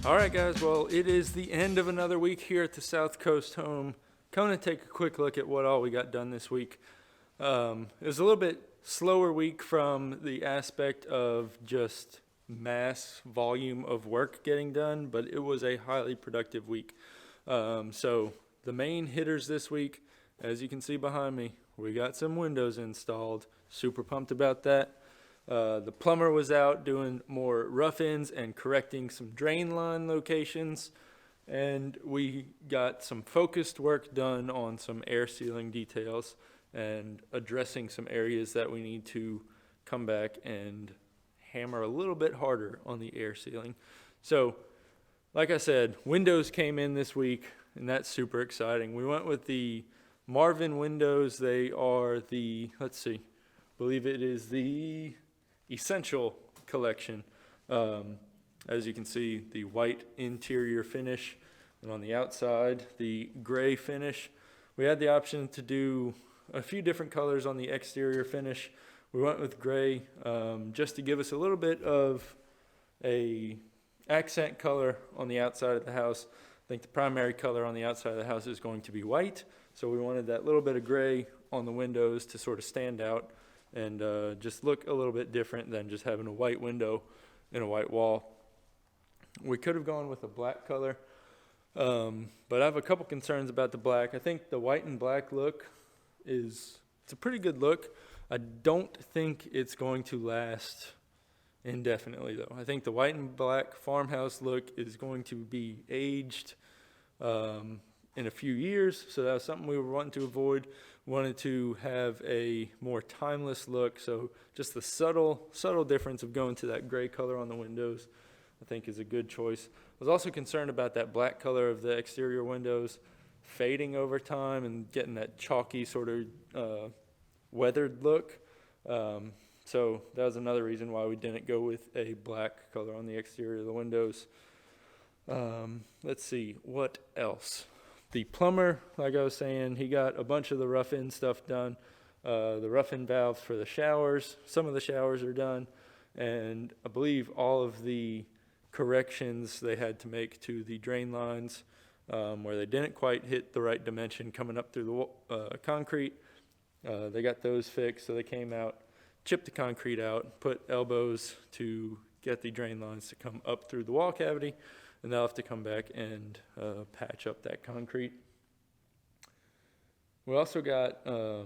All right, guys. Well, it is the end of another week here at the South Coast home. Coming to take a quick look at what all we got done this week. It was a little bit slower week from the aspect of just mass volume of work getting done, but it was a highly productive week. So the main hitters this week, as you can see behind me, we got some windows installed. Super pumped about that. The plumber was out doing more rough-ins and correcting some drain line locations. And we got some focused work done on some air sealing details and addressing some areas that we need to come back and hammer a little bit harder on the air sealing. So, like I said, windows came in this week, and that's super exciting. We went with the Marvin Windows. They are the, believe it is the Essential Collection. As you can see, the white interior finish, and on the outside, the gray finish. We had the option to do a few different colors on the exterior finish. We went with gray just to give us a little bit of a accent color on the outside of the house. I think the primary color on the outside of the house is going to be white, so we wanted that little bit of gray on the windows to sort of stand out and just look a little bit different than just having a white window and a white wall. We could have gone with a black color, but I have a couple concerns about the black. I think the white and black look it's a pretty good look. I don't think it's going to last indefinitely, though. I think the white and black farmhouse look is going to be aged in a few years, so that was something we were wanting to avoid. Wanted to have a more timeless look, so just the subtle difference of going to that gray color on the windows, I think, is a good choice. I was also concerned about that black color of the exterior windows fading over time and getting that chalky sort of weathered look. So that was another reason why we didn't go with a black color on the exterior of the windows. Let's see, what else? The plumber, like I was saying, he got a bunch of the rough-in stuff done. The rough-in valves for the showers, some of the showers are done, and I believe all of the corrections they had to make to the drain lines where they didn't quite hit the right dimension coming up through the concrete. They got those fixed, so they came out, chipped the concrete out, put elbows to get the drain lines to come up through the wall cavity, and they'll have to come back and patch up that concrete. We also got the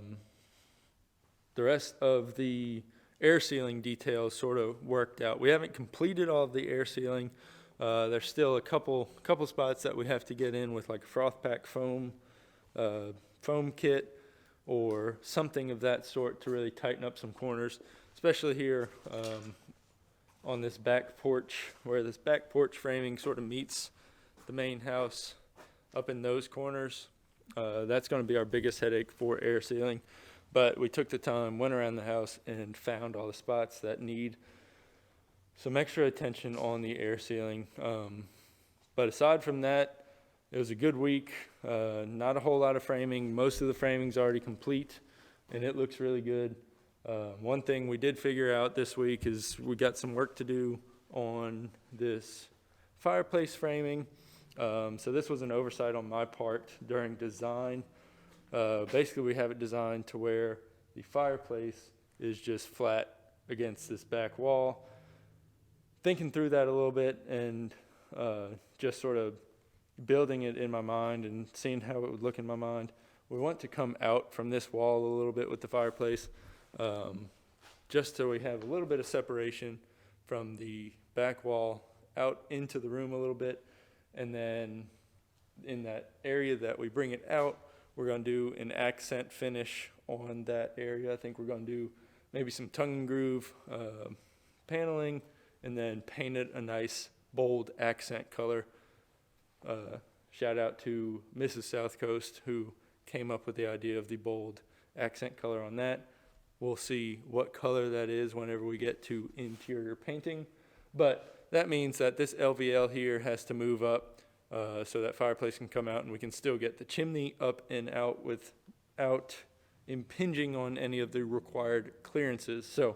rest of the air sealing details sort of worked out. We haven't completed all of the air sealing. There's still a couple spots that we have to get in with like a froth pack foam kit or something of that sort to really tighten up some corners, especially here on this back porch, where this back porch framing sort of meets the main house up in those corners. That's going to be our biggest headache for air sealing. But we took the time, went around the house, and found all the spots that need some extra attention on the air sealing. But aside from that, it was a good week. Not a whole lot of framing. Most of the framing's already complete, and it looks really good. One thing we did figure out this week is we got some work to do on this fireplace framing. So this was an oversight on my part during design. Basically, we have it designed to where the fireplace is just flat against this back wall. Thinking through that a little bit and just sort of building it in my mind and seeing how it would look in my mind, we want to come out from this wall a little bit with the fireplace. Just so we have a little bit of separation from the back wall out into the room a little bit. And then in that area that we bring it out, we're going to do an accent finish on that area. I think we're going to do maybe some tongue and groove paneling and then paint it a nice bold accent color. Shout out to Mrs. South Coast who came up with the idea of the bold accent color on that. We'll see what color that is whenever we get to interior painting. But that means that this LVL here has to move up so that fireplace can come out and we can still get the chimney up and out without impinging on any of the required clearances. So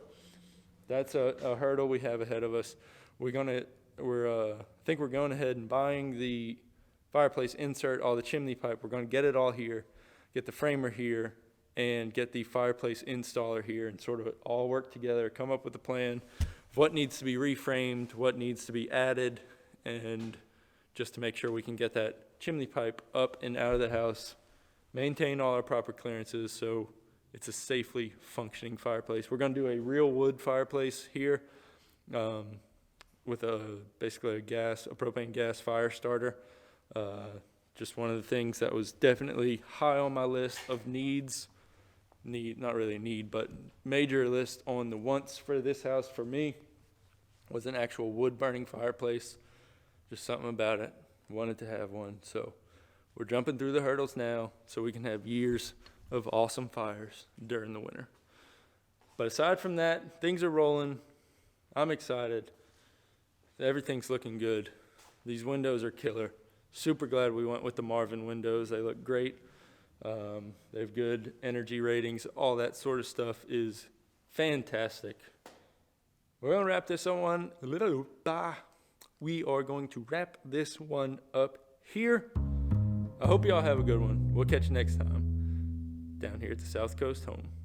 that's a hurdle we have ahead of us. We're going to I think we're going ahead and buying the fireplace insert, all the chimney pipe. We're going to get it all here, get the framer here, and get the fireplace installer here, and sort of all work together, come up with a plan of what needs to be reframed, what needs to be added, and just to make sure we can get that chimney pipe up and out of the house, maintain all our proper clearances so it's a safely functioning fireplace. We're going to do a real wood fireplace here with basically a propane gas fire starter. Just one of the things that was definitely high on my list of not really a need, but major list on the wants for this house for me was an actual wood burning fireplace. Just something about it. Wanted to have one. So we're jumping through the hurdles now so we can have years of awesome fires during the winter. But aside from that, things are rolling. I'm excited. Everything's looking good. These windows are killer. Super glad we went with the Marvin windows. They look great. They have good energy ratings. All that sort of stuff is fantastic. We're going to wrap this one We are going to wrap this one up here. I hope y'all have a good one. We'll catch you next time down here at the South Coast Home.